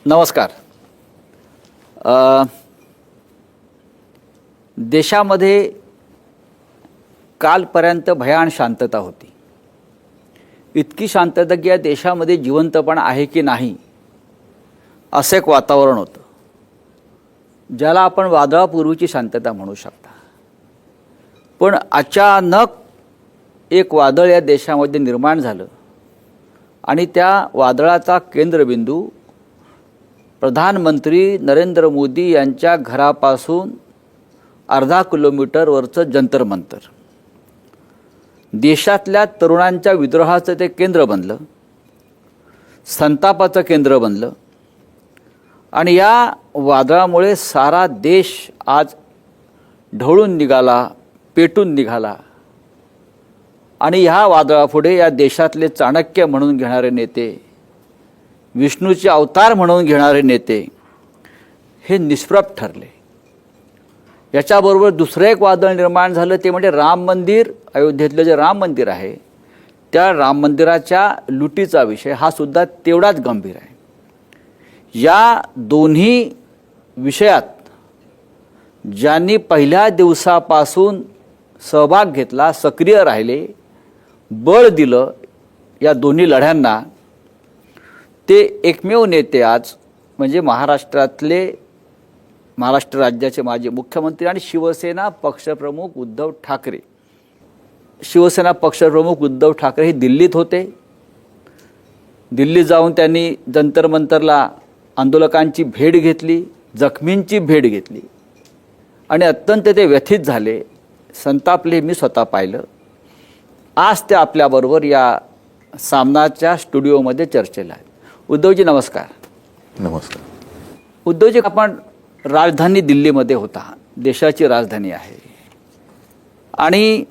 नमस्कार. देशामध्ये कालपर्यंत भयान शांतता होती. इतकी शांतता की या देशामध्ये जिवंतपणा आहे की नाही असे एक वातावरण होतं, ज्याला आपण वादळापूर्वीची शांतता म्हणू शकता. पण अचानक एक वादळ या देशामध्ये निर्माण झालं आणि त्या वादळाचा केंद्रबिंदू प्रधानमंत्री नरेंद्र मोदी यांच्या घरापासून अर्धा किलोमीटरवरचं जंतर मंतर. देशातल्या तरुणांच्या विद्रोहाचं ते केंद्र बनलं, संतापाचं केंद्र बनलं आणि या वादळामुळे सारा देश आज ढवळून निघाला, पेटून निघाला. आणि ह्या वादळापुढे या देशातले चाणक्य म्हणून घेणारे नेते, विष्णूचे अवतार म्हणून घेणारे नेते हे निष्प्रभ ठरले. याच्याबरोबर दुसरं एक वादळ निर्माण झालं, ते म्हणजे राम मंदिर. अयोध्येतलं जे राम मंदिर आहे त्या राम मंदिराच्या लुटीचा विषय हा सुद्धा तेवढाच गंभीर आहे. या दोन्ही विषयात ज्यांनी पहिल्या दिवसापासून सहभाग घेतला, सक्रिय राहिले, बळ दिलं या दोन्ही लढ्यांना, ते एकमेव नेते आज म्हणजे महाराष्ट्र राज्याचे माजी मुख्यमंत्री आणि शिवसेना पक्षप्रमुख उद्धव ठाकरे. शिवसेना पक्षप्रमुख उद्धव ठाकरे हे दिल्लीत होते. दिल्लीत जाऊन त्यांनी जंतर मंतरला आंदोलकांची भेट घेतली, जखमींची भेट घेतली आणि अत्यंत ते व्यथित झाले, संतापले. मी स्वतः पाहिलं. आज ते आपल्याबरोबर या सामनाच्या स्टुडिओमध्ये चर्चेला आहेत. उद्धवजी नमस्कार. नमस्कार. उद्धवजी, आपण राजधानी दिल्लीमध्ये होता, देशाची राजधानी आहे आणि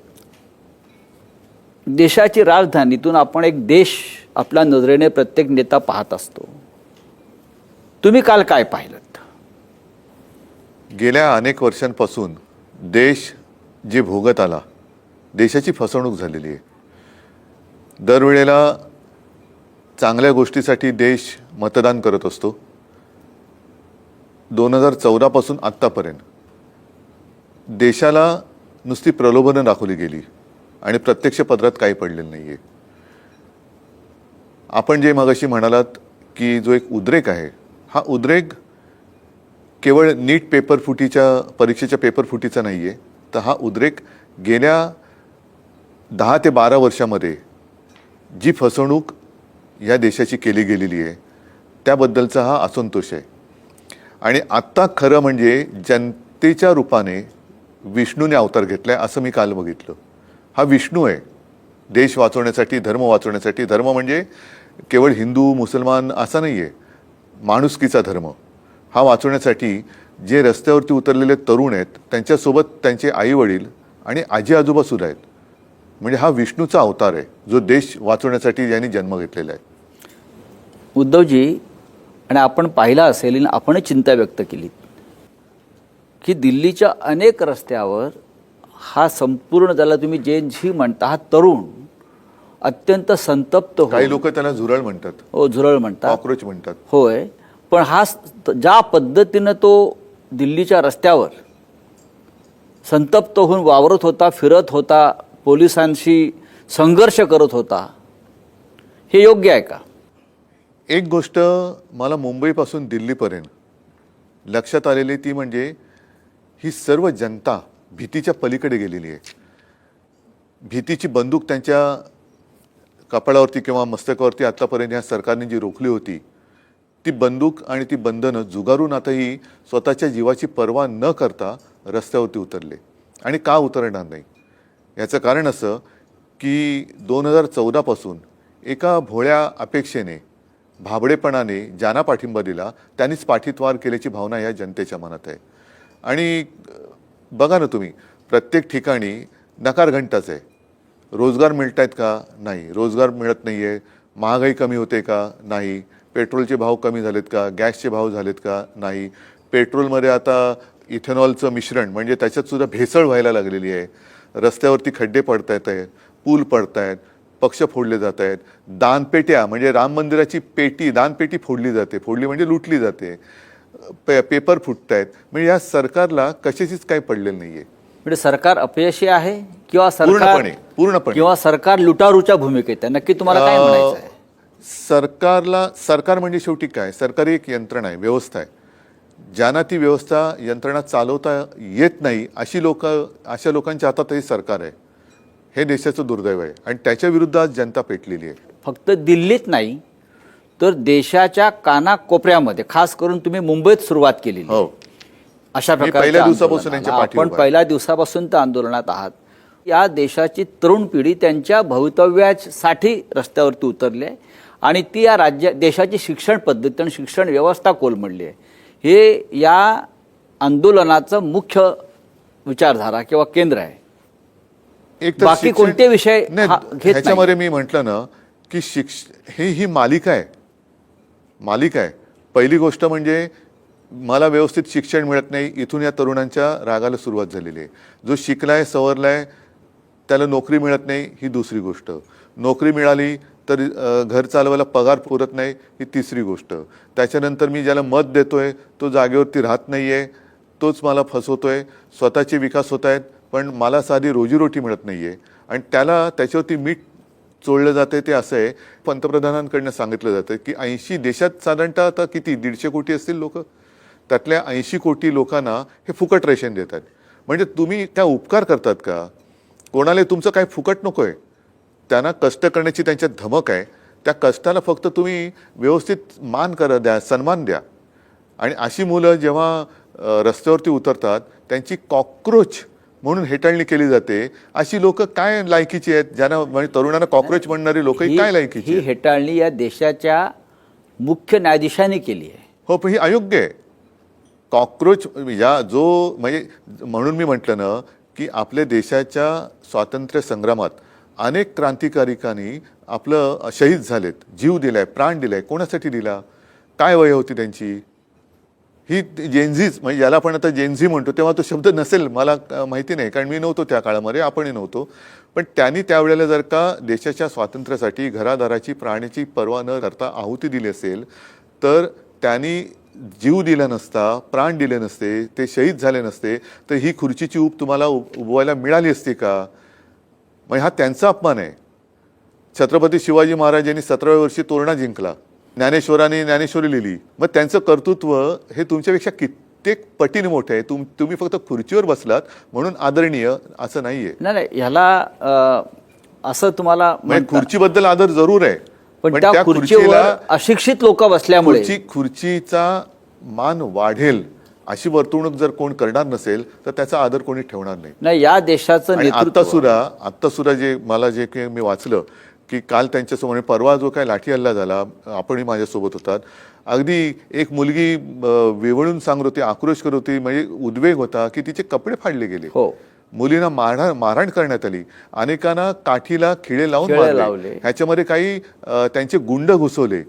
देशाची राजधानीतून आपण एक देश आपल्या नजरेने प्रत्येक नेता पाहत असतो. तुम्ही काल काय पाहिलं? गेल्या अनेक वर्षांपासून देश जे भोगत आला, देशाची फसवणूक झालेली आहे. दरवेळेला चांगल्या गोष्टीसाठी देश मतदान करत असतो. 2014 पासून आत्तापर्यंत देशाला नुसती प्रलोभनं दाखवली गेली आणि प्रत्यक्ष पदरात काही पडलेलं नाही आहे. आपण जे मगाशी म्हणालात की जो एक उद्रेक आहे, हा उद्रेक केवळ नीट परीक्षेच्या पेपर फुटीचा नाही आहे, तर हा उद्रेक गेल्या 10 ते 12 वर्षामध्ये जी फसवणूक या देशाची केली गेलेली आहे त्याबद्दलचा हा असंतोष आहे. आणि आत्ता खरं म्हणजे जनतेच्या रूपाने विष्णूने अवतार घेतला आहे असं मी काल बघितलं. हा विष्णू आहे देश वाचवण्यासाठी, धर्म वाचवण्यासाठी. धर्म म्हणजे केवळ हिंदू मुसलमान असा नाही आहे, माणुसकीचा धर्म हा वाचवण्यासाठी जे रस्त्यावरती उतरलेले तरुण आहेत त्यांच्यासोबत त्यांचे आईवडील आणि आजी आजोबा सुद्धा आहेत. म्हणजे हा विष्णूचा अवतार आहे जो देश वाचवण्यासाठी ज्यांनी जन्म घेतलेला आहे. उद्धवजी, आणि आपण पाहिलं असेल आणि आपणच चिंता व्यक्त केली की दिल्लीच्या अनेक रस्त्यावर हा संपूर्ण, ज्याला तुम्ही जेन झी म्हणता, हा तरुण अत्यंत संतप्त हो. काही लोक त्याला झुरळ म्हणतात. हो, झुरळ म्हणतात, कॉक्रोच म्हणतात. होय. पण हा ज्या पद्धतीनं तो दिल्लीच्या रस्त्यावर संतप्त होऊन वावरत होता, फिरत होता, पोलिसांशी संघर्ष करत होता, हे योग्य आहे का? एक गोष्ट मला मुंबईपासून दिल्लीपर्यंत लक्षात आलेली ती म्हणजे ही सर्व जनता भीतीच्या पलीकडे गेलेली आहे. भीतीची बंदूक त्यांच्या कपाळावरती किंवा मस्तकावरती आत्तापर्यंत ह्या सरकारने जी रोखली होती, ती बंदूक आणि ती बंधनं जुगारून आताही स्वतःच्या जीवाची पर्वा न करता रस्त्यावरती उतरले. आणि का उतरणार नाही याचं कारण असं की 2014 पासून एका भोळ्या अपेक्षेने, भाबडेपणाने ज्यांना पाठिंबा दिला त्यांनीच पाठीतवार केल्याची भावना या जनतेच्या मनात आहे. आणि बघा ना तुम्ही, प्रत्येक ठिकाणी नकार घंटाच आहे. रोजगार मिळत आहेत का? नाही. रोजगार मिळत नाही आहे. महागाई कमी होते का? नाही. पेट्रोलचे भाव कमी झालेत का? गॅसचे भाव झालेत का? नाही. पेट्रोलमध्ये आता इथेनॉलचं मिश्रण म्हणजे त्याच्यात सुद्धा भेसळ व्हायला लागलेली आहे. रस्त्यावरती खड्डे पडत आहेत, पूल पडत आहेत. पक्ष फोडले जात आहेत, दानपेट्या म्हणजे राम मंदिराची पेटी दानपेटी फोडली जाते, फोडली म्हणजे लुटली जाते, पेपर फुटत आहेत. म्हणजे या सरकारला कशाचीच काही पडलेलं नाहीये. म्हणजे सरकार अपयशी आहे किंवा पूर्णपणे किंवा सरकार लुटारूच्या भूमिकेत आहे, नक्की तुम्हाला काय म्हणायचं आहे? सरकार म्हणजे शेवटी काय, सरकारी एक यंत्रणा आहे, व्यवस्था आहे. ज्यांना ती व्यवस्था यंत्रणा चालवता येत नाही अशा लोकांच्या हातात हे सरकार आहे. हे देशाचं दुर्दैव आहे आणि त्याच्या विरुद्ध आज जनता पेटलेली आहे. फक्त दिल्लीत नाही तर देशाच्या कानाकोपऱ्यामध्ये, खास करून तुम्ही मुंबईत सुरुवात केली. हो, अशा पहिल्या दिवसापासून आपण पहिल्या दिवसापासून तर आंदोलनात आहात. या देशाची तरुण पिढी त्यांच्या भवितव्यासाठी रस्त्यावरती उतरली आहे आणि ती या देशाची शिक्षण पद्धती आणि शिक्षण व्यवस्था कोलमडली आहे. हे या आंदोलनाचं मुख्य विचारधारा किंवा केंद्र आहे. बाकी कोणते विषय घेत नाही. ह्याच्यामध्ये मी म्हटलं ना की ही मालिका आहे. पहिली गोष्ट म्हणजे मला व्यवस्थित शिक्षण मिळत नाही, इथून या तरुणांच्या रागाला सुरुवात झालेली आहे. जो शिकलाय सवरलाय त्याला नोकरी मिळत नाही, ही दुसरी गोष्ट. नोकरी मिळाली तर घर चालवायला पगार पुरत नाही, ही तिसरी गोष्ट. त्याच्यानंतर मी ज्याला मत देतोय तो जागेवरती राहत नाहीये, तोच मला फसवतोय. स्वतःचे विकास होत आहेत पण मला साधी रोजीरोटी मिळत नाहीये आणि त्याच्यावरती मीठ चोळलं जाते. ते असं आहे, पंतप्रधानांकडनं सांगितलं जातं की 80 देशात साधारणतः आता किती 150 कोटी असतील लोक, त्यातल्या 80 कोटी लोकांना हे फुकट रेशन देतात. म्हणजे तुम्ही काय उपकार करतात का? कोणाला तुमचं काय फुकट नको आहे, त्यांना कष्ट करण्याची त्यांच्यात धमक आहे. त्या कष्टाला फक्त तुम्ही व्यवस्थित मान द्या, सन्मान द्या. आणि अशी मुलं जेव्हा रस्त्यावरती उतरतात त्यांची कॉकरोच म्हणून हेटाळणी केली जाते. अशी लोक काय लायकीची आहेत, ज्यांना म्हणजे तरुणांना कॉकरोच म्हणणारी लोक काय लायकीची? ही हेटाळणी या देशाच्या मुख्य न्यायाधीशांनी केली आहे. हो, पण ही अयोग्य आहे. कॉकरोच म्हणजे म्हणून मी म्हटलं ना की आपल्या देशाच्या स्वातंत्र्य संग्रामात अनेक क्रांतिकारिकांनी आपलं शहीद झालेत, जीव दिलाय, प्राण दिलाय. कोणासाठी दिला? काय वय होती त्यांची? ही जेनझीच म्हणजे याला आपण आता जेनझी म्हणतो, तेव्हा तो शब्द नसेल, मला माहिती नाही, कारण मी नव्हतो त्या काळामध्ये, आपणही नव्हतो. पण त्यांनी त्यावेळेला जर का देशाच्या स्वातंत्र्यासाठी घरादाराची प्राण्याची पर्वा न करता आहुती दिली असेल तर त्यांनी जीव दिला नसता, प्राण दिले नसते, ते शहीद झाले नसते तर ही खुर्चीची ऊब तुम्हाला उभवायला मिळाली असती का? म्हणजे हा त्यांचा अपमान आहे. छत्रपती शिवाजी महाराजांनी 17व्या वर्षी तोरणा जिंकला, ज्ञानेश्वरांनी ज्ञानेश्वरी लिहिली. मग त्यांचं कर्तृत्व हे तुमच्यापेक्षा कित्येक पटीने मोठं आहे. तुम्ही फक्त खुर्चीवर बसलात म्हणून आदरणीय असं नाहीये. नाही, ह्याला असं तुम्हाला खुर्चीबद्दल आदर जरूर आहे, पण त्या खुर्चीवर अशिक्षित लोक बसल्यामुळे खुर्चीचा मान वाढेल अशी वर्तवणूक जर कोण करणार नसेल तर त्याचा आदर कोणी ठेवणार नाही. या देशाचं नेतृत्व आत्ता सुद्धा जे काही मी वाचलं की काल त्यांच्यासमोर परवा जो काय लाठी हल्ला झाला, आपणही माझ्यासोबत होतात. अगदी एक मुलगी वेवळून सांगत होती, आक्रोश करत होती, म्हणजे उद्वेग होता की तिचे कपडे फाडले गेले. हो, मुलींना मारहाण करण्यात आली, अनेकांना काठीला खिळे लावून मारले. ह्याच्यामध्ये काही त्यांचे गुंड घुसवले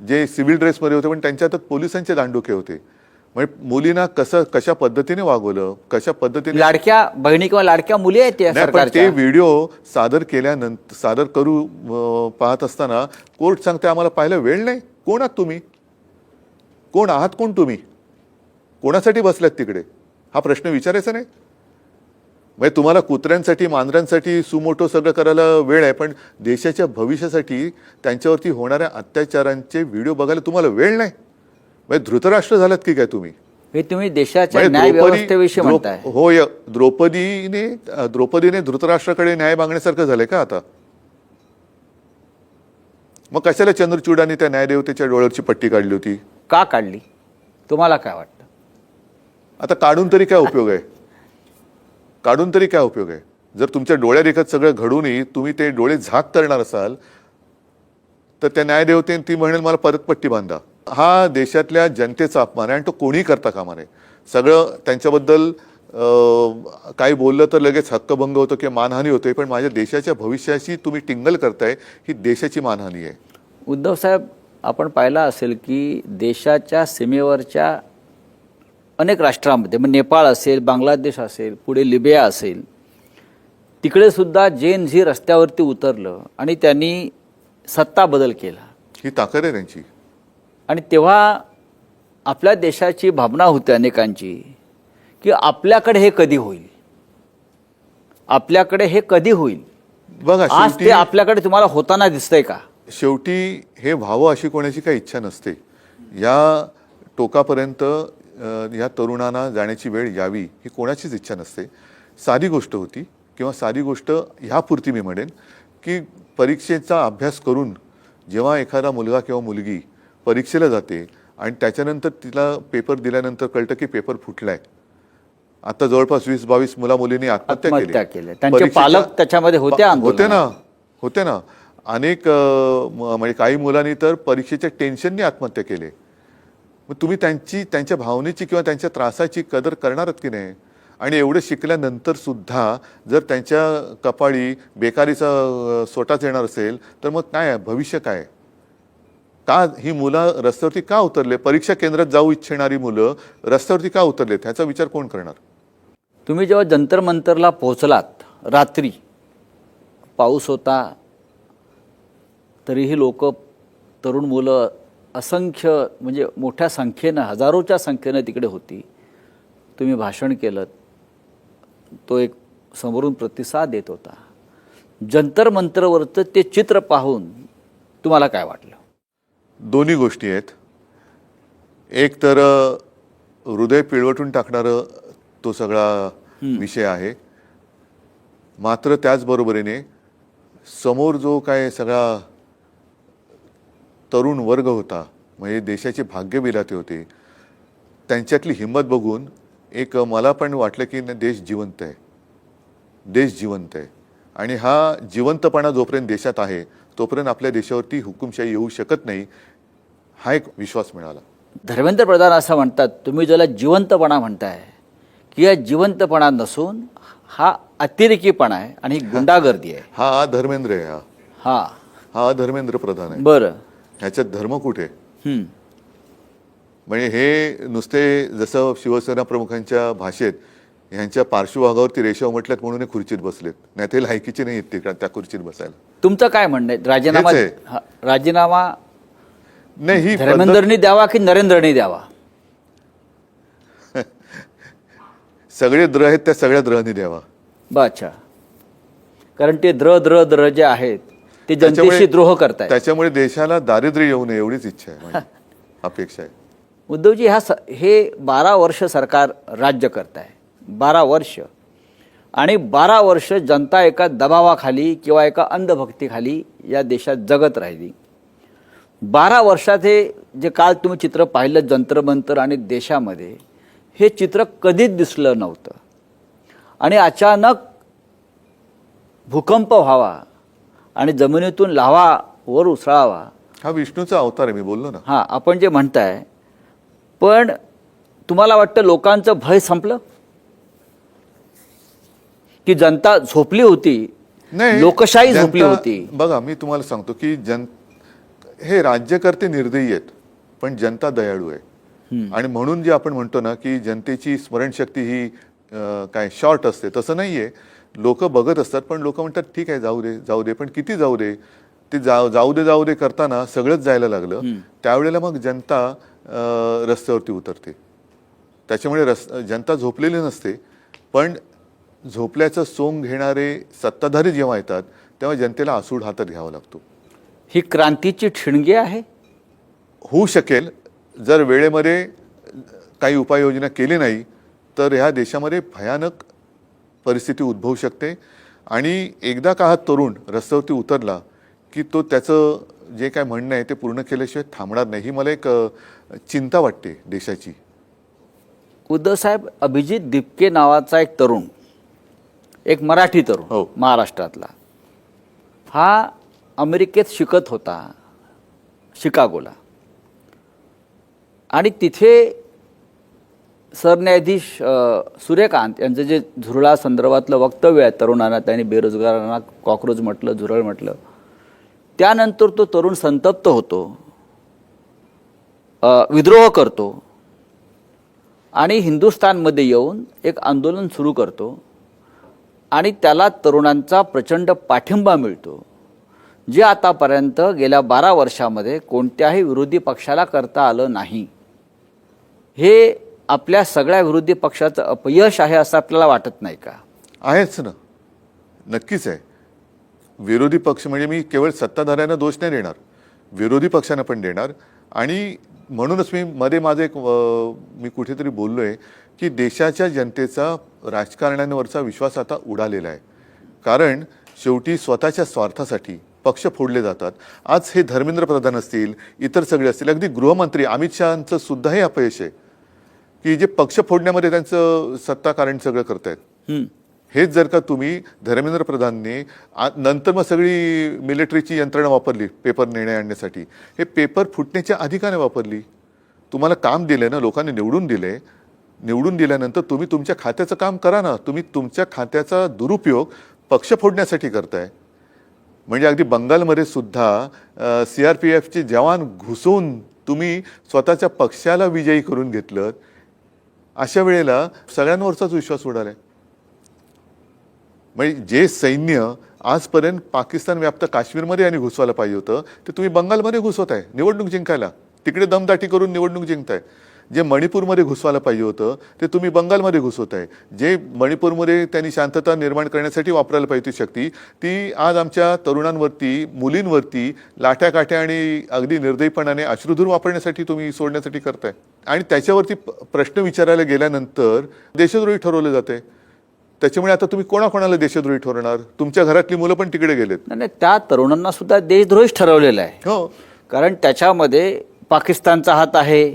जे सिव्हिल ड्रेसमध्ये होते पण त्यांच्या हातात पोलिसांचे दांडुके होते. म्हणजे मुलींना कशा पद्धतीने वागवलं, कशा पद्धतीने लाडक्या बहिणी किंवा लाडक्या मुली आहेत ते व्हिडिओ सादर करू पाहत असताना कोर्ट सांगते आम्हाला पाहायला वेळ नाही. कोण आहात तुम्ही? कोण आहात? कोण तुम्ही? कोणासाठी बसल्यात तिकडे? हा प्रश्न विचारायचा नाही. म्हणजे तुम्हाला कुत्र्यांसाठी मांजरांसाठी सुमोटो सगळं करायला वेळ आहे, पण देशाच्या भविष्यासाठी त्यांच्यावरती होणाऱ्या अत्याचारांचे व्हिडिओ बघायला तुम्हाला वेळ नाही. म्हणजे धृतराष्ट्र झालात की काय तुम्ही? हे तुम्ही देशाच्या न्याय व्यवस्थेविषयी म्हणताय. होय, द्रौपदीने धृतराष्ट्राकडे न्याय मागण्यासारखं झालंय का आता? मग कशाला चंद्रचूडाने त्या न्यायदेवतेच्या डोळ्यावरची पट्टी काढली होती? का काढली? तुम्हाला काय वाटतं? आता काढून तरी काय उपयोग आहे? काढून तरी काय उपयोग आहे? जर तुमच्या डोळ्यादेखत सगळं घडूनही तुम्ही ते डोळे झाक करणार असाल तर त्या न्यायदेवतेने ती म्हणेल मला परत पट्टी बांधा. हा देशातल्या जनतेचा अपमान आहे आणि तो कोणी करता कामा नये. सगळं त्यांच्याबद्दल काही बोललं तर लगेच हक्कभंग होतो किंवा मानहानी होते, पण माझ्या देशाच्या भविष्याशी तुम्ही टिंगल करताय, ही देशाची मानहानी आहे. उद्धव साहेब, आपण पाहिलं असेल की देशाच्या सीमेवरच्या अनेक राष्ट्रांमध्ये, मग नेपाळ असेल, बांगलादेश असेल, पुढे लिबिया असेल, तिकडे सुद्धा जेन झी रस्त्यावरती उतरलं आणि त्यांनी सत्ता बदल केला. ही ताकद आहे त्यांची. आणि तेव्हा आपल्या देशाची भावना होती अनेकांची की आपल्याकडे हे कधी होईल, आपल्याकडे हे कधी होईल. बघा आज ते आपल्याकडे तुम्हाला होताना दिसतंय का? शेवटी हे व्हावं अशी कोणाची काही इच्छा नसते. या टोकापर्यंत या तरुणांना जाण्याची वेळ यावी ही कोणाचीच इच्छा नसते. साधी गोष्ट होती किंवा साधी गोष्ट ह्यापुरती मी म्हणेन की परीक्षेचा अभ्यास करून जेव्हा एखादा मुलगा किंवा मुलगी परीक्षेला जाते आणि त्याच्यानंतर तिला पेपर दिल्यानंतर कळतं की पेपर फुटलाय. आता जवळपास 20-22 मुला-मुलींनी आत्महत्या केल्या. त्यांचे पालक त्याच्यामध्ये होते होते ना. अनेक म्हणजे काही मुलांनी तर परीक्षेच्या टेन्शननी आत्महत्या केले. मग तुम्ही त्यांच्या भावनेची किंवा त्यांच्या त्रासाची कदर करणारच की नाही. आणि एवढं शिकल्यानंतर सुद्धा जर त्यांच्या कपाळी बेकारीचा सोटाच येणार असेल तर मग काय आहे, भविष्य काय? का ही मुलं रस्त्यावरती का उतरले? परीक्षा केंद्रात जाऊ इच्छिणारी मुलं रस्त्यावरती का उतरलेत ह्याचा विचार कोण करणार? तुम्ही जेव्हा जंतर मंतरला पोहोचलात रात्री, पाऊस होता, तरीही लोक, तरुण मुलं असंख्य म्हणजे मोठ्या संख्येनं, हजारोच्या संख्येनं तिकडे होती. तुम्ही भाषण केलं, तो एक समोरून प्रतिसाद देत होता. जंतर मंतरवरचं ते चित्र पाहून तुम्हाला काय वाटलं? दोन्ही गोष्टी आहेत. एक तर हृदय पिळवटून टाकणारं तो सगळा विषय आहे. मात्र त्याचबरोबरीने समोर जो काय सगळा तरुण वर्ग होता, म्हणजे देशाचे भाग्य विधाते होते, त्यांच्यातली हिंमत बघून एक मला पण वाटलं की देश जिवंत आहे. देश जिवंत आहे आणि हा जिवंतपणा जोपर्यंत देशात आहे तोपर्यंत आपल्या देशावरती हुकुमशाही येऊ शकत नाही, हा एक विश्वास मिळाला. धर्मेंद्र प्रधान असं म्हणतात, तुम्ही ज्याला जिवंतपणा म्हणताय की या जिवंतपणा नसून हा अतिरेकीपणा आहे आणि गुंडागर्दी आहे. हा धर्मेंद्र आहे. हा धर्मेंद्र प्रधान आहे. बरं, ह्याच्यात धर्म कुठे? म्हणजे हे नुसते जसं शिवसेना प्रमुखांच्या भाषेत ह्यांच्या पार्श्वभागावरती रेषा उमटल्यात म्हणून हे खुर्चीत बसलेत, नाही ते लायकीचे नाही आहेत त्या खुर्चीत बसायला. तुमचं काय म्हणणं आहे? राजीनामा नाही ही धर्मेंद्रनी द्यावा की नरेंद्रनी द्यावा? सगळे द्र आहेत त्या सगळ्या द्रनी द्यावा. अच्छा, कारण ते द्र जे आहेत ते जनतेशी द्रोह करतायत. त्याच्यामुळे देशाला दारिद्र्य येऊ नये एवढीच इच्छा आहे, माझी अपेक्षा आहे. उद्धवजी, हे 12 वर्ष सरकार राज्य करत आहे, 12 वर्ष, आणि 12 वर्ष जनता एका दबावाखाली किंवा एका अंधभक्तीखाली या देशात जगत राहिली. 12 वर्षात हे जे काल तुम्ही चित्र पाहिलं जंतर मंतर आणि देशामध्ये, हे चित्र कधीच दिसलं नव्हतं. आणि अचानक भूकंप व्हावा आणि जमिनीतून लाव्हा वर उसळावा, हा विष्णूचा अवतार आहे, मी बोललो ना. हां, आपण जे म्हणताय, पण तुम्हाला वाटतं लोकांचं भय संपलं की जनता झोपली होती? नाही, लोकशाही झोपली होती. बघा मी तुम्हाला सांगतो की हे राज्यकर्ते निर्दयी आहेत पण जनता दयाळू आहे. आणि म्हणून जे आपण म्हणतो ना की जनतेची स्मरणशक्ती ही काय शॉर्ट असते, तसं नाहीये. लोक बघत असतात पण लोक म्हणतात ठीक आहे, जाऊ दे, पण किती जाऊ दे? ते जाऊ दे करताना सगळंच जायला लागलं. त्यावेळेला मग जनता रस्त्यावरती उतरते. त्याच्यामुळे जनता झोपलेली नसते, पण झोपल्याचं सोंग घेणारे सत्ताधारी जेव्हा येतात तेव्हा जनतेला आसूड हातात घ्यावा लागतो. ही क्रांतीची ठिणगी आहे. होऊ शकेल जर वेळेमध्ये काही उपाययोजना केली नाही तर ह्या देशामध्ये भयानक परिस्थिती उद्भवू शकते. आणि एकदा का हा तरुण रस्त्यावरती उतरला की तो त्याचं जे काय म्हणणं आहे ते पूर्ण केल्याशिवाय थांबणार नाही, ही मला एक चिंता वाटते देशाची. उद्धव साहेब, अभिजित दिपके नावाचा एक तरुण, एक मराठी तरुण, महाराष्ट्रातला, हा अमेरिकेत शिकत होता, शिकागोला. आणि तिथे सरन्यायाधीश सूर्यकांत यांचं जे झुरळा संदर्भातलं वक्तव्य आहे तरुणांना, त्यांनी बेरोजगारांना कॉक्रोच म्हटलं, झुरळ म्हटलं, त्यानंतर तो तरुण संतप्त होतो, विद्रोह करतो आणि हिंदुस्थानमध्ये येऊन एक आंदोलन सुरू करतो. आणि त्याला तरुणांचा प्रचंड पाठिंबा मिळतो, जे आतापर्यंत गेल्या 12 वर्षामध्ये कोणत्याही विरोधी पक्षाला करता आलं नाही. हे आपल्या सगळ्या विरोधी पक्षाचं अपयश आहे असं आपल्याला वाटत नाही का? आहेच ना, नक्कीच आहे. विरोधी पक्ष म्हणजे मी केवळ सत्ताधाऱ्यांना दोष नाही देणार, विरोधी पक्षांना पण देणार. आणि म्हणूनच मी मध्ये माझं मी कुठेतरी बोललो आहे की देशाच्या जनतेचा राजकारण्यांवरचा विश्वास आता उडालेला आहे. कारण शेवटी स्वतःच्या स्वार्थासाठी पक्ष फोडले जातात. आज हे धर्मेंद्र प्रधान असतील, इतर सगळे असतील, अगदी गृहमंत्री अमित शहांचं सुद्धा हे अपयश आहे की जे पक्ष फोडण्यामध्ये त्यांचं सत्ता कारण सगळं करतायत. हेच जर का तुम्ही धर्मेंद्र प्रधानने नंतर मग सगळी मिलिटरीची यंत्रणा वापरली पेपर निर्णय आणण्यासाठी, हे पेपर फुटण्याच्या आधी का नाही वापरली? तुम्हाला काम दिले ना, लोकांनी निवडून दिले, निवडून दिल्यानंतर तुम्ही तुमच्या खात्याचं काम करा ना. तुम्ही तुमच्या खात्याचा दुरुपयोग पक्ष फोडण्यासाठी करताय. म्हणजे अगदी बंगालमध्ये सुद्धा CRPFचे जवान घुसून तुम्ही स्वतःच्या पक्षाला विजयी करून घेतलं. अशा वेळेला सगळ्यांवरचाच विश्वास उडालाय. म्हणजे जे सैन्य आजपर्यंत पाकिस्तान व्याप्त काश्मीरमध्ये आणि घुसवायला पाहिजे होतं, ते तुम्ही बंगालमध्ये घुसवताय निवडणूक जिंकायला, तिकडे दमदाटी करून निवडणूक जिंकताय. जे मणिपूरमध्ये घुसवायला पाहिजे होतं ते तुम्ही बंगालमध्ये घुसवताय. जे मणिपूरमध्ये त्यांनी शांतता निर्माण करण्यासाठी वापरायला पाहिजे ती शक्ती, ती आज आमच्या तरुणांवरती, मुलींवरती लाठ्याकाठ्या आणि अगदी निर्दयीपणाने अश्रुधूर वापरण्यासाठी तुम्ही सोडण्यासाठी करताय. आणि त्याच्यावरती प्रश्न विचारायला गेल्यानंतर देशद्रोही ठरवले जाते. त्याच्यामुळे आता तुम्ही कोणाकोणाला देशद्रोही ठरवणार? तुमच्या घरातली मुलं पण तिकडे गेलेत. नाही, त्या तरुणांना सुद्धा देशद्रोहीच ठरवलेला आहे. हो, कारण त्याच्यामध्ये पाकिस्तानचा हात आहे,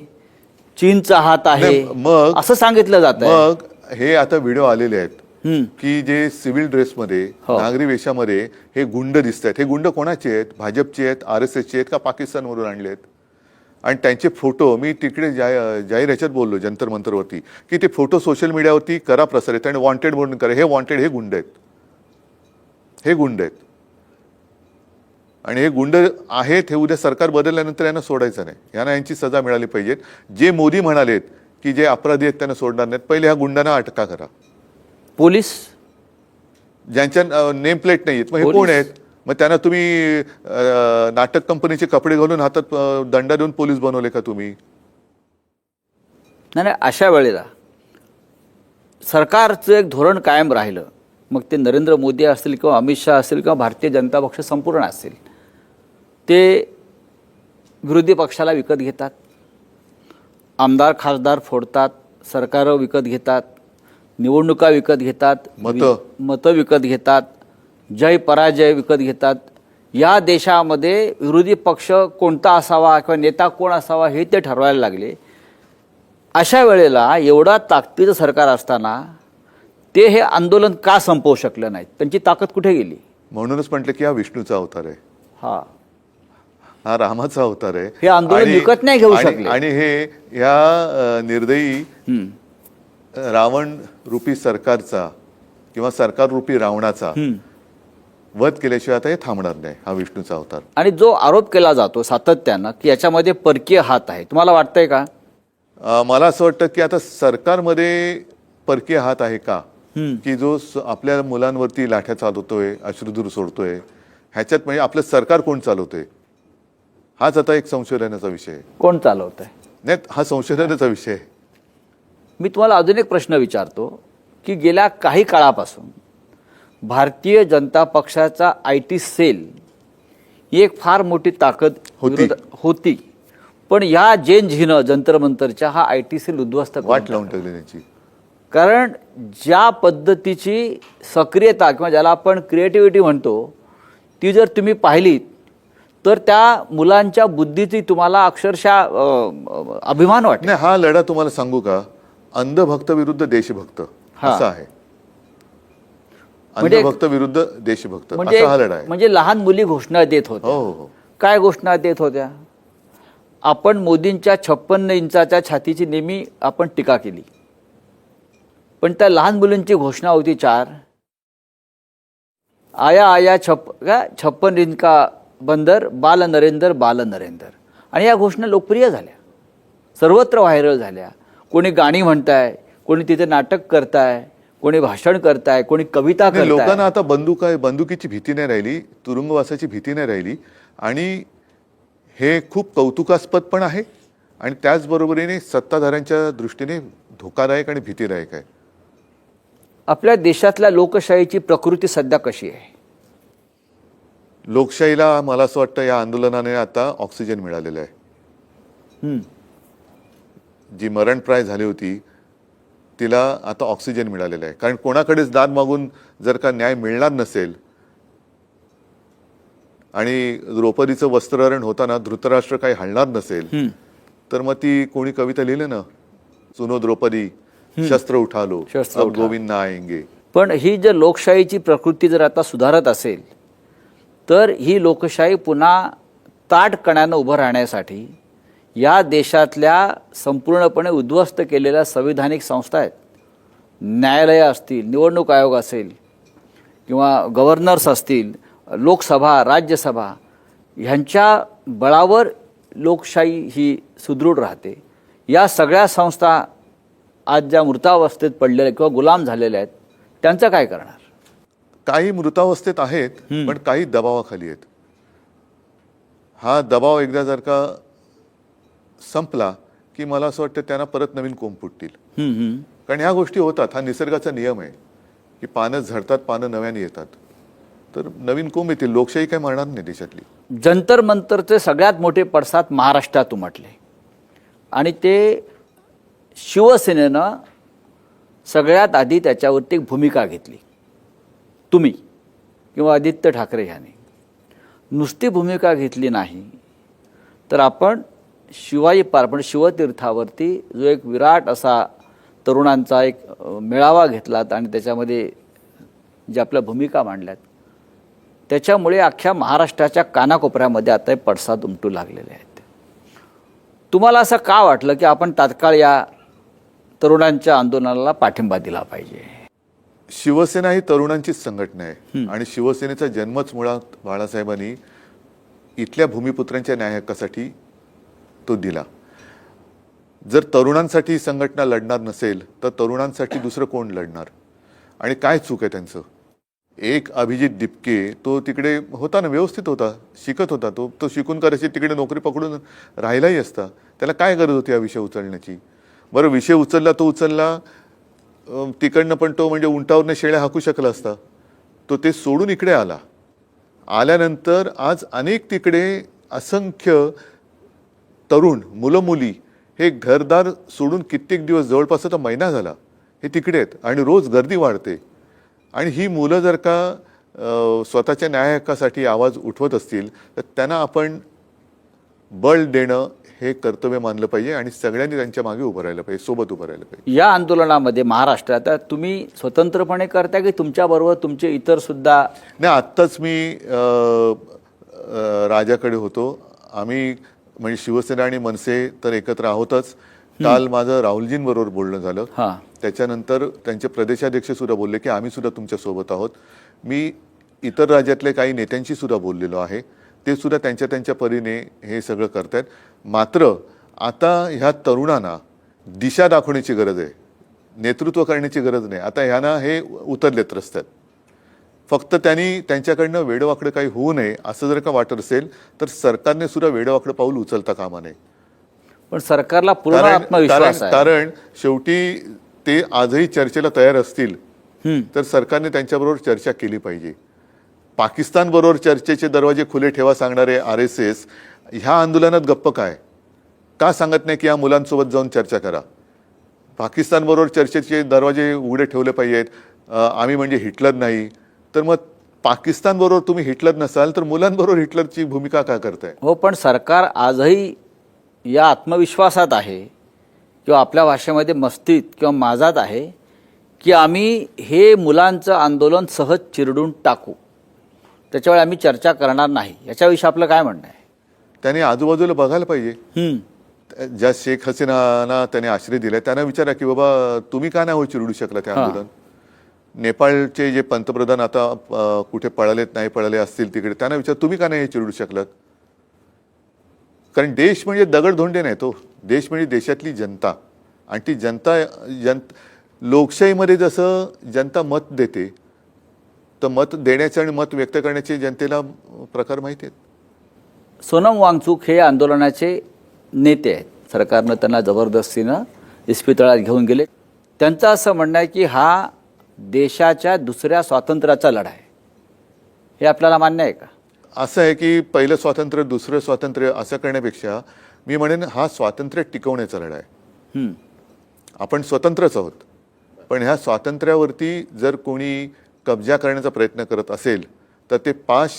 चीनचा हात आहे, मग असं सांगितलं जातं. मग हे आता व्हिडिओ आलेले आहेत की जे सिव्हिल ड्रेसमध्ये, नागरी वेशामध्ये हे गुंड दिसत आहेत. हे गुंड कोणाचे आहेत? भाजपचे आहेत, RSSचे आहेत का पाकिस्तानवरून आणले आहेत? आणि त्यांचे फोटो मी तिकडे जाहीर ह्याच्यात बोललो जंतर मंतरवरती की ते फोटो सोशल मीडियावरती करा प्रसारित आणि वॉन्टेड म्हणून करा. हे वॉन्टेड, हे गुंड आहेत, हे गुंड आहेत. आणि हे गुंड आहेत हे उद्या सरकार बदलल्यानंतर यांना सोडायचं नाही. यांना यांची सजा मिळाली पाहिजे. जे मोदी म्हणालेत की जे अपराधी आहेत त्यांना सोडणार नाहीत, पहिले ह्या गुंडांना अटका करा. पोलीस ज्यांच्या नेम प्लेट नाही आहेत, मग हे कोण आहेत? मग त्यांना तुम्ही नाटक कंपनीचे कपडे घालून हातात दंडा देऊन पोलीस बनवले का तुम्ही? नाही, अशा वेळेला सरकारचं एक धोरण कायम राहिलं, मग ते नरेंद्र मोदी असतील किंवा अमित शहा असतील किंवा भारतीय जनता पक्ष संपूर्ण असेल, ते विरोधी पक्षाला विकत घेतात, आमदार खासदार फोडतात, सरकारं विकत घेतात, निवडणुका विकत घेतात, मतं विकत घेतात, जय पराजय विकत घेतात. या देशामध्ये विरोधी पक्ष कोणता असावा किंवा नेता कोण असावा हे ते ठरवायला लागले. अशा वेळेला एवढा ताकदीचं सरकार असताना ते हे आंदोलन का संपवू शकलं नाहीत? त्यांची ताकद कुठे गेली? म्हणूनच म्हटलं की हा विष्णूचा अवतार आहे, हा रामाचा अवतार आहे. हे आंदोलन विकत नाही घेऊ शकले. आणि हे या निर्दयी रावण रूपी सरकारचा किंवा सरकार रूपी रावणाचा वध केल्याशिवाय आता हे थांबणार नाही. हा विष्णूचा अवतार. आणि जो आरोप केला जातो सातत्यानं की याच्यामध्ये परकीय हात आहे, तुम्हाला वाटतंय का? मला असं वाटतं की आता सरकारमध्ये परकीय हात आहे का, की जो आपल्या मुलांवरती लाठ्या चालवतोय, अश्रुधूर सोडतोय, ह्याच्यात म्हणजे आपलं सरकार कोण चालवतोय हाच आता एक संशोधनाचा विषय आहे. कोण चालवतंय? नाही, हा संशोधनाचा विषय आहे. मी तुम्हाला अजून एक प्रश्न विचारतो की गेल्या काही काळापासून भारतीय जनता पक्षाचा IT सेल ही एक फार मोठी ताकद होती, पण या जेन झीनं जंतर मंतरच्या हा IT सेल उद्ध्वस्त वाट लावून टाकली त्यांची. कारण ज्या पद्धतीची सक्रियता किंवा ज्याला आपण क्रिएटिव्हिटी म्हणतो ती जर तुम्ही पाहिलीत तर त्या मुलांच्या बुद्धीची तुम्हाला अक्षरशः अभिमान वाटतो. नाही, हा लढा तुम्हाला सांगू का, अंधभक्त विरुद्ध देशभक्त असा आहे. अंधभक्त विरुद्ध देशभक्त असा हा लढा आहे. म्हणजे लहान मुली घोषणा देत होत्या. हो. काय घोषणा देत होत्या? आपण मोदींच्या 56 इंचाच्या छातीची नेहमी आपण टीका केली, पण त्या लहान मुलींची घोषणा होती 4, आया आया 56 इंच का बंदर, बाल नरेंद्र बाल नरेंद्र. आणि या घोषणा लोकप्रिय झाल्या, सर्वत्र व्हायरल झाल्या. कोणी गाणी म्हणताय, कोणी तिथे नाटक करताय, कोणी भाषण करताय, कोणी कविता नाही, करताय. लोकांना आता बंदुकीची भीती नाही राहिली, तुरुंगवासाची भीती नाही राहिली आणि हे खूप कौतुकास्पद पण आहे आणि त्याचबरोबरीने सत्ताधाऱ्यांच्या दृष्टीने धोकादायक आणि भीतीदायक आहे. आपल्या देशातल्या लोकशाहीची प्रकृती सध्या कशी आहे? लोकशाहीला मला असं वाटतं या आंदोलनाने आता ऑक्सिजन मिळालेलं आहे. हम्म. जी मरणप्राय झाली होती तिला आता ऑक्सिजन मिळालेलं आहे. कारण कोणाकडेच दाद मागून जर का न्याय मिळणार नसेल आणि द्रौपदीचं वस्त्रहरण होताना धृतराष्ट्र काही हलणार नसेल तर मग ती कोणी कविता लिहिले ना, सुनो द्रौपदी शस्त्र उठा लो, शस्त्र अब उठा. गोविंद ना आएंगे. पण ही जर लोकशाहीची प्रकृती जर आता सुधारत असेल तर ही लोकशाही पुन्हा ताठकण्यानं उभं राहण्यासाठी या देशातल्या संपूर्णपणे उद्ध्वस्त केलेल्या संविधानिक संस्था आहेत, न्यायालय असतील, निवडणूक आयोग असेल किंवा गव्हर्नर्स असतील, लोकसभा, राज्यसभा, ह्यांच्या बळावर लोकशाही ही सुदृढ राहते. या सगळ्या संस्था आज ज्या मृतावस्थेत पडलेल्या किंवा गुलाम झालेल्या आहेत त्यांचं काय करणार? काही मृतावस्थेत आहेत पण काही दबावाखाली आहेत. हा दबाव एकदा जर का संपला की मला असं वाटतं त्यांना परत नवीन कोंब फुटतील. कारण ह्या गोष्टी होतात, हा निसर्गाचा नियम आहे की पानं झडतात, पानं नव्याने येतात, तर नवीन कोंब येतील. लोकशाही काय मरणार नाही देशातली. जंतर मंतरचे सगळ्यात मोठे पडसाद महाराष्ट्रात उमटले आणि ते शिवसेनेनं सगळ्यात आधी त्याच्यावरती एक भूमिका घेतली. तुम्ही किंवा आदित्य ठाकरे ह्याने नुसती भूमिका घेतली नाही तर आपण शिवाजी पार्वण शिवतीर्थावरती जो एक विराट असा तरुणांचा एक मेळावा घेतलात आणि त्याच्यामध्ये ज्या आपल्या भूमिका मांडल्यात त्याच्यामुळे अख्ख्या महाराष्ट्राच्या कानाकोपऱ्यामध्ये आता हे पडसाद उमटू लागलेले आहेत. तुम्हाला असं का वाटलं की आपण तात्काळ या तरुणांच्या आंदोलनाला पाठिंबा दिला पाहिजे? शिवसेना ही तरुणांचीच संघटना आहे आणि शिवसेनेचा जन्मच मुळात बाळासाहेबांनी इथल्या भूमिपुत्रांच्या न्याय हक्कासाठी तो दिला. जर तरुणांसाठी संघटना लढणार नसेल तर तरुणांसाठी दुसरं कोण लढणार? आणि काय चूक आहे त्यांचं? एक अभिजित दिपके तो तिकडे होता ना, व्यवस्थित होता, शिकत होता, तो शिकून करायची तिकडे नोकरी पकडून राहिलाही असता. त्याला काय गरज होती हा विषय उचलण्याची? बरं, विषय उचलला तिकडनं पण तो म्हणजे उंटावरनं शेळ्या हाकू शकला असता. तो ते सोडून इकडे आल्यानंतर आज अनेक तिकडे असंख्य तरुण मुलं मुली हे घरदार सोडून कित्येक दिवस, जवळपास आता महिना झाला, हे तिकडे आहेत आणि रोज गर्दी वाढते. आणि ही मुलं जर का स्वतःच्या न्याय हक्कासाठी आवाज उठवत असतील तर त्यांना आपण बळ देणं हे कर्तव्य मानलं पाहिजे आणि सगळ्यांनी त्यांच्या मागे उभं राहिलं पाहिजे, सोबत उभं राहिलं पाहिजे. या आंदोलनामध्ये महाराष्ट्रात तुम्ही स्वतंत्रपणे करताय की तुमच्याबरोबर तुमचे इतर सुद्धा? नाही, आत्ताच मी राजाकडे होतो. आम्ही म्हणजे शिवसेना आणि मनसे तर एकत्र आहोतच. काल माझं राहुलजींबरोबर बोलणं झालं. त्याच्यानंतर त्यांचे प्रदेशाध्यक्ष सुद्धा बोलले की आम्ही सुद्धा तुमच्या सोबत आहोत. मी इतर राज्यातले काही नेत्यांशी सुद्धा बोललेलो आहे. ते सुद्धा त्यांच्या परीने हे सगळं करतायत. मात्र आता ह्या तरुणांना दिशा दाखवण्याची गरज आहे, नेतृत्व करण्याची गरज नाही. आता ह्यांना हे उतरलेत रस्त्यात. फक्त त्यांच्याकडनं वेडवाकडं काही होऊ नये असं जर का वाटत असेल तर सरकारने सुद्धा वेडवाकडं पाऊल उचलता कामा नये. पण सरकारला पूर्ण आत्मविश्वास आहे. कारण शेवटी ते आजही चर्चेला तयार असतील तर सरकारने त्यांच्याबरोबर चर्चा केली पाहिजे. पाकिस्तान बरोबर चर्चेचे दरवाजे खुले ठेवा सांगणारे RSS ह्या आंदोलनात गप्प काय का सांगत नाही की या मुलांसोबत जाऊन चर्चा करा? पाकिस्तान बरोबर चर्चेचे दरवाजे उघडे ठेवले पाहिजेत. आम्ही म्हणजे हिटलर नाही, तर मग पाकिस्तान बरोबर तुम्ही हिटलर नसाल तर मुलांबरोबर हिटलरची भूमिका का करताय? हो, पण सरकार आजही या आत्मविश्वासात आहे किंवा आपल्या भाषेमध्ये मस्तीत किंवा माझात आहे की आम्ही हे मुलांचं आंदोलन सहज चिरडून टाकू, त्याच्यावेळी आम्ही चर्चा करणार नाही. याच्याविषयी आपलं काय म्हणणं आहे? त्याने आजूबाजूला बघायला पाहिजे. ज्या शेख हसीनाना त्याने आश्रय दिलाय त्यांना विचारा की बाबा तुम्ही का नाही चिरडू शकला ते आंदोलन? नेपाळचे जे पंतप्रधान आता कुठे पळालेत नाही पळाले असतील तिकडे, त्यांना विचार तुम्ही का नाही चिरडू शकलात? कारण देश म्हणजे दगडधोंडे नाही, तो देश म्हणजे देशातली जनता. आणि ती जनता लोकशाहीमध्ये जसं जनता मत देते, तर मत देण्याचे आणि मत व्यक्त करण्याचे जनतेला प्रकार माहिती आहेत. सोनम वांगचूक हे आंदोलनाचे नेते आहेत. सरकारनं त्यांना जबरदस्तीनं इस्पितळात घेऊन गेले. त्यांचं असं म्हणणं आहे की हा देशाच्या दुसऱ्या स्वातंत्र्याचा लढा आहे. हे आपल्याला मान्य आहे का? असं आहे की पहिलं स्वातंत्र्य दुसरं स्वातंत्र्य असं करण्यापेक्षा मी म्हणेन हा स्वातंत्र्य टिकवण्याचा लढा आहे. आपण स्वतंत्रच आहोत, पण ह्या स्वातंत्र्यावरती जर कोणी कब्जा करण्याचा प्रयत्न करत असेल तर ते पाश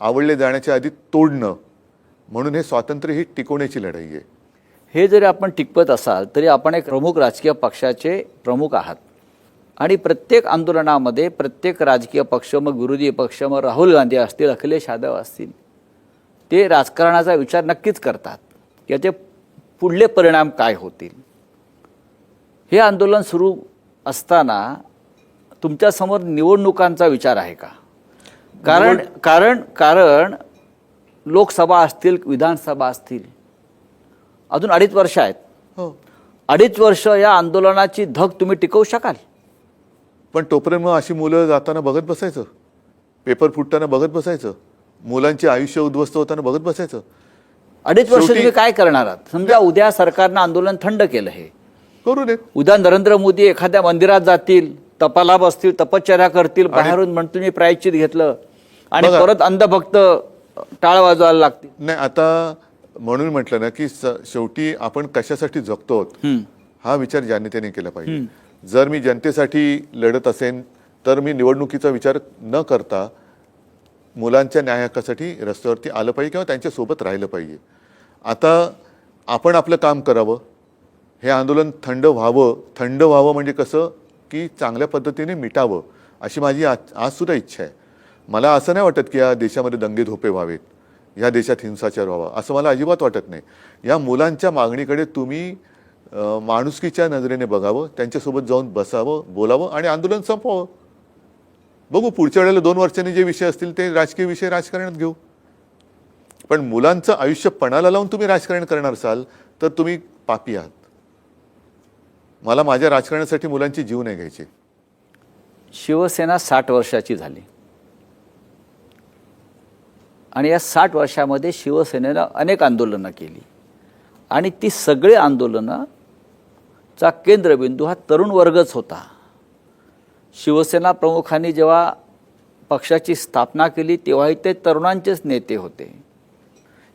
आवडले जाण्याच्या आधी तोडणं, म्हणून हे स्वातंत्र्य ही टिकवण्याची लढाई आहे. हे जरी आपण टिकवत असाल तरी आपण एक प्रमुख राजकीय पक्षाचे प्रमुख आहात आणि प्रत्येक आंदोलनामध्ये प्रत्येक राजकीय पक्ष, मग विरोधी पक्ष, मग राहुल गांधी असतील, अखिलेश यादव असतील, ते राजकारणाचा विचार नक्कीच करतात. याचे पुढले परिणाम काय होतील. हे आंदोलन सुरू असताना तुमच्यासमोर निवडणुकांचा विचार आहे का? कारण लोकसभा असतील, विधानसभा असतील, अजून 2.5 वर्ष आहेत. 2.5 वर्ष या आंदोलनाची धग तुम्ही टिकवू शकाल? पण तोपर्यंत मग अशी मुलं जाताना बघत बसायचं, पेपर फुटताना बघत बसायचं, मुलांचे आयुष्य उद्ध्वस्त होताना बघत बसायचं. 2.5 वर्ष तुम्ही काय करणार आहात? समजा उद्या सरकारनं आंदोलन थंड केलं, हे करू देत. उद्या नरेंद्र मोदी एखाद्या मंदिरात जातील, तपाला बसतील, तपश्चर्या करतील, बाहेरून म्हणतो मी प्रायश्चित घेतलं आणि परत अंधभक्त टाळ वाजवायला लागतील. नाही, आता म्हणून म्हटलं ना की शेवटी आपण कशासाठी जगतो हा विचार जनतेने केला पाहिजे. जर मी जनतेसाठी लढत असेन तर मी निवडणुकीचा विचार न करता मुलांच्या न्याय हक्कासाठी रस्त्यावरती आलं पाहिजे किंवा त्यांच्यासोबत राहिलं पाहिजे. आता आपण आपलं काम करावं, हे आंदोलन थंड व्हावं म्हणजे कसं की चांगल्या पद्धतीने मिटावं, अशी माझी आज सुद्धा इच्छा आहे. मला असं नाही वाटत की या देशामध्ये दंगे धोपे व्हावेत, या देशात हिंसाचार व्हावा, असं मला अजिबात वाटत नाही. या मुलांच्या मागणीकडे तुम्ही माणुसकीच्या नजरेने बघावं, त्यांच्यासोबत जाऊन बसावं, बोलावं आणि आंदोलन संपवावं. बघू पुढच्या वेळेला 2 वर्षांनी जे विषय असतील ते राजकीय विषय राजकारणात घेऊ. पण मुलांचं आयुष्य पणाला लावून तुम्ही राजकारण करणार असाल तर तुम्ही पापी आहात. मला माझ्या राजकारणासाठी मुलांची जीव नाही घ्यायचे. शिवसेना 60 वर्षाची झाली आणि या 60 वर्षामध्ये शिवसेनेनं अनेक आंदोलनं केली आणि ती सगळी आंदोलनाचा केंद्रबिंदू हा तरुण वर्गच होता. शिवसेना प्रमुखांनी जेव्हा पक्षाची स्थापना केली तेव्हाही ते तरुणांचेच नेते होते.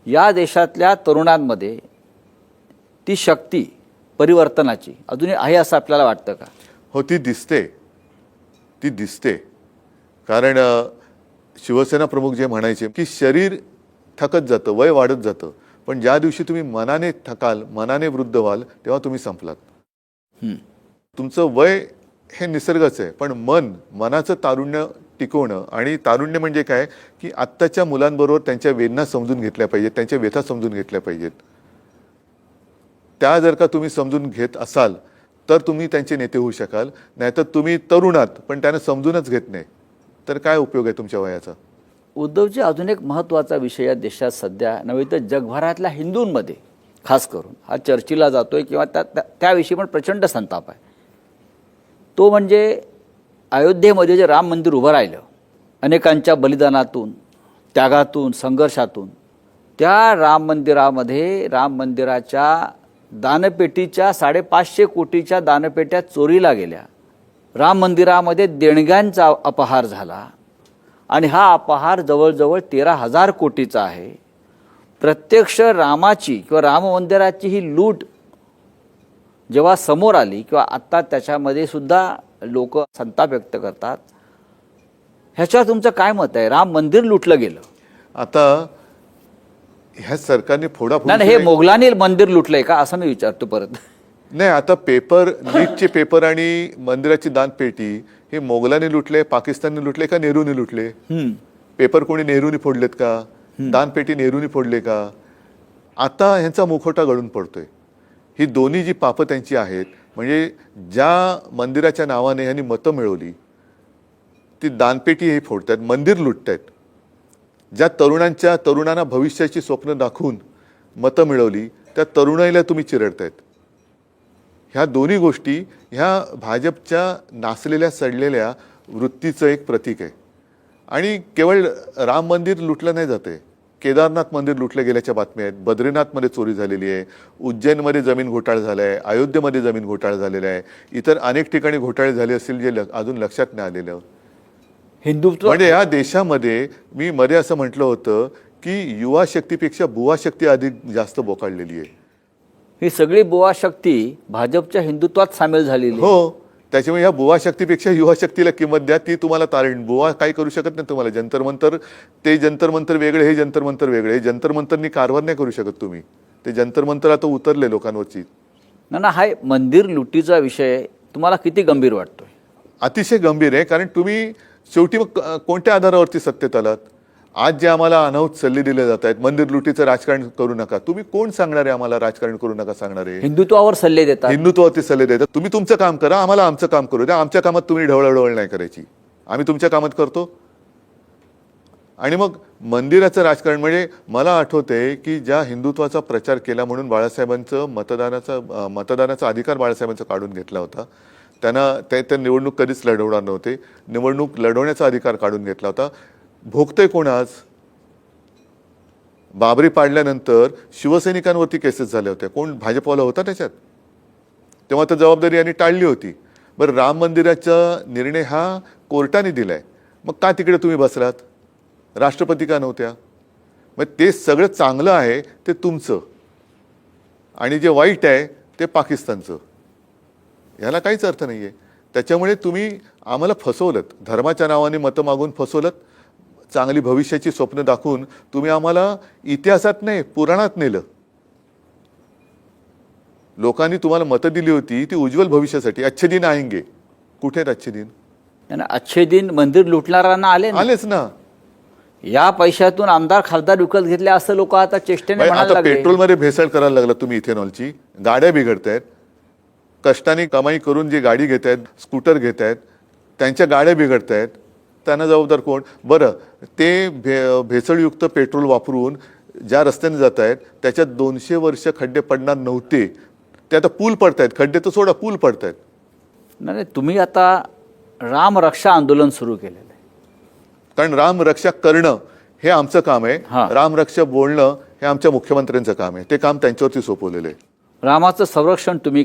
या देशातल्या तरुणांमध्ये ती शक्ती परिवर्तनाची अजूनही आहे असं आपल्याला वाटतं का? हो, ती दिसते. कारण शिवसेना प्रमुख जे म्हणायचे की शरीर थकत जातं, वय वाढत जातं, पण ज्या दिवशी तुम्ही मनाने थकाल, मनाने वृद्ध व्हाल, तेव्हा तुम्ही संपलात. तुमचं वय हे निसर्गाचं आहे, पण मनाचं तारुण्य टिकवणं, आणि तारुण्य म्हणजे काय की आत्ताच्या मुलांबरोबर त्यांच्या वेदना समजून घेतल्या पाहिजेत, त्यांच्या व्यथा समजून घेतल्या पाहिजेत. त्या जर का तुम्ही समजून घेत असाल तर तुम्ही त्यांचे नेते होऊ शकाल. नाहीतर तुम्ही तरुणात पण त्यांना समजूनच घेत नाही तर काय उपयोग आहे तुमच्या वयाचा. उद्धवजी, अजून एक महत्त्वाचा विषय या देशात सध्या नव्हे तर जगभरातल्या हिंदूंमध्ये खास करून हा चर्चेला जातोय किंवा त्याविषयी पण प्रचंड संताप आहे. तो म्हणजे अयोध्येमध्ये जे राम मंदिर उभं राहिलं, अनेकांच्या बलिदानातून, त्यागातून, संघर्षातून, त्या राम मंदिराच्या दानपेटीच्या 550 कोटीच्या दानपेट्या चोरीला गेल्या. राम मंदिरामध्ये देणग्यांचा अपहार झाला आणि हा अपहार जवळजवळ 13,000 कोटीचा आहे. प्रत्यक्ष रामाची किंवा राम मंदिराची ही लूट जेव्हा समोर आली किंवा आत्ता त्याच्यामध्ये सुद्धा लोक संताप व्यक्त करतात, ह्याच्यावर तुमचं काय मत आहे? राम मंदिर लुटलं गेलं, आता ह्या सरकारने नाही, हे मोगलांनी मंदिर लुटलंय का असं मी विचारतो परत. नाही, आता नीटचे पेपर आणि मंदिराची दानपेटी हे मोगलांनी लुटले, पाकिस्तानने लुटले का नेहरूने लुटले? पेपर कोणी नेहरूने फोडलेत का? दानपेटी नेहरूने फोडले का? आता ह्यांचा मुखवटा गळून पडतोय. ही दोन्ही जी पापं त्यांची आहेत, म्हणजे ज्या मंदिराच्या नावाने ह्यांनी मतं मिळवली ती दानपेटी हे फोडतात, मंदिर लुटतायत. ज्या तरुणांना भविष्याची स्वप्न दाखवून मतं मिळवली त्या तरुणाईला तुम्ही चिरडतायत. ह्या दोन्ही गोष्टी ह्या भाजपच्या नासलेल्या सडलेल्या वृत्तीचं एक प्रतीक आहे. आणि केवळ राम मंदिर लुटलं नाही जाते, केदारनाथ मंदिर लुटलं गेल्याच्या बातम्या आहेत, बद्रीनाथमध्ये चोरी झालेली आहे, उज्जैनमध्ये जमीन घोटाळा झाला आहे, अयोध्येमध्ये जमीन घोटाळा झालेला आहे, इतर अनेक ठिकाणी घोटाळे झाले असतील जे अजून लक्षात नाही आलेलं. हिंदुत्व म्हणजे या देशामध्ये मी मध्ये असं म्हटलं होतं की युवा शक्तीपेक्षा बुवा शक्ती अधिक जास्त बोकाळलेली आहे. ही सगळी बुवा शक्ती भाजपच्या हिंदुत्वात सामील झालेली आहे. हो, त्याच्यामुळे ह्या बुवा शक्तीपेक्षा युवा शक्तीला किंमत द्या, ती तुम्हाला तारण. बुवा काही करू शकत नाही तुम्हाला. जंतर मंतर, ते जंतर मंतर वेगळे, हे जंतर मंतर वेगळे. जंतर मंतरनी कारभार नाही करू शकत तुम्ही. ते जंतर मंतर आता उतरले लोकांवरची. ना हा मंदिर लुटीचा विषय तुम्हाला किती गंभीर वाटतोय? अतिशय गंभीर आहे. कारण तुम्ही शेवटी मग कोणत्या आधारावरती सत्तेत आलात? आज जे आम्हाला अनाहूत सल्ले दिले जात आहेत, मंदिर लुटीचं राजकारण करू नका, तुम्ही कोण सांगणार आहे आम्हाला राजकारण करू नका सांगणारे? हिंदुत्वावर सल्ले देतात. हिंदुत्वावरती सल्ले देतात. तुम्ही तुमचं काम करा, आम्हाला आमचं काम करू द्या. आमच्या कामात तुम्ही ढवळाढवळ नाही करायची, आम्ही तुमच्या कामात करतो. आणि मग मंदिराचं राजकारण म्हणजे मला आठवते की ज्या हिंदुत्वाचा प्रचार केला म्हणून बाळासाहेबांचं मतदानाचा अधिकार बाळासाहेबांचा काढून घेतला होता. त्यांना ते निवडणूक कधीच लढवणार नव्हते. निवडणूक लढवण्याचा अधिकार काढून घेतला होता. भोगतोय कोण आज? बाबरी पाडल्यानंतर शिवसैनिकांवरती केसेस झाल्या होत्या. कोण भाजपवाला होता त्याच्यात? तेव्हा तर जबाबदारी यांनी टाळली होती. बरं, राम मंदिराचा निर्णय हा कोर्टाने दिलाय, मग का तिकडे तुम्ही बसलात? राष्ट्रपती का नव्हत्या? मग ते सगळं चांगलं आहे ते तुमचं आणि जे वाईट आहे ते पाकिस्तानचं. याला काहीच अर्थ नाही आहे. त्याच्यामुळे तुम्ही आम्हाला फसवलत, धर्माच्या नावाने मतं मागून फसवलत, चांगली भविष्याची स्वप्न दाखवून तुम्ही आम्हाला इतिहासात नाही पुराणात नेलं. लोकांनी तुम्हाला मतं दिली होती ती उज्ज्वल भविष्यासाठी. अच्छे दिन आएंगे, कुठे आहेत अच्छे दिन? त्यांना अच्छे दिन मंदिर लुटणाऱ्यांना आलेच ना. या पैशातून आमदार खासदार विकत घेतले असं लोक आता चेष्टेने म्हणायला आता लागले. पेट्रोलमध्ये भेसळ करायला लागला तुम्ही, इथेनॉलची. गाड्या बिघडतायत. कष्टाने कमाई करून जे गाडी घेत आहेत, स्कूटर घेत आहेत, त्यांच्या गाड्या बिघडत आहेत. त्यांना जबाबदार कोण? बरं, ते भेसळयुक्त पेट्रोल वापरून ज्या रस्त्याने जात आहेत त्याच्यात 200 वर्ष खड्डे पडणार नव्हते, ते आता पूल पडतायत. खड्डे तर सोडा, पूल पडतायत. नाही, तुम्ही आता राम रक्षा आंदोलन सुरू केलेलं आहे. कारण राम रक्षा करणं हे आमचं काम आहे. हां. राम रक्षा बोलणं हे आमच्या मुख्यमंत्र्यांचं काम आहे. ते काम त्यांच्यावरती सोपवलेलं आहे. रामाचं संरक्षण तुम्ही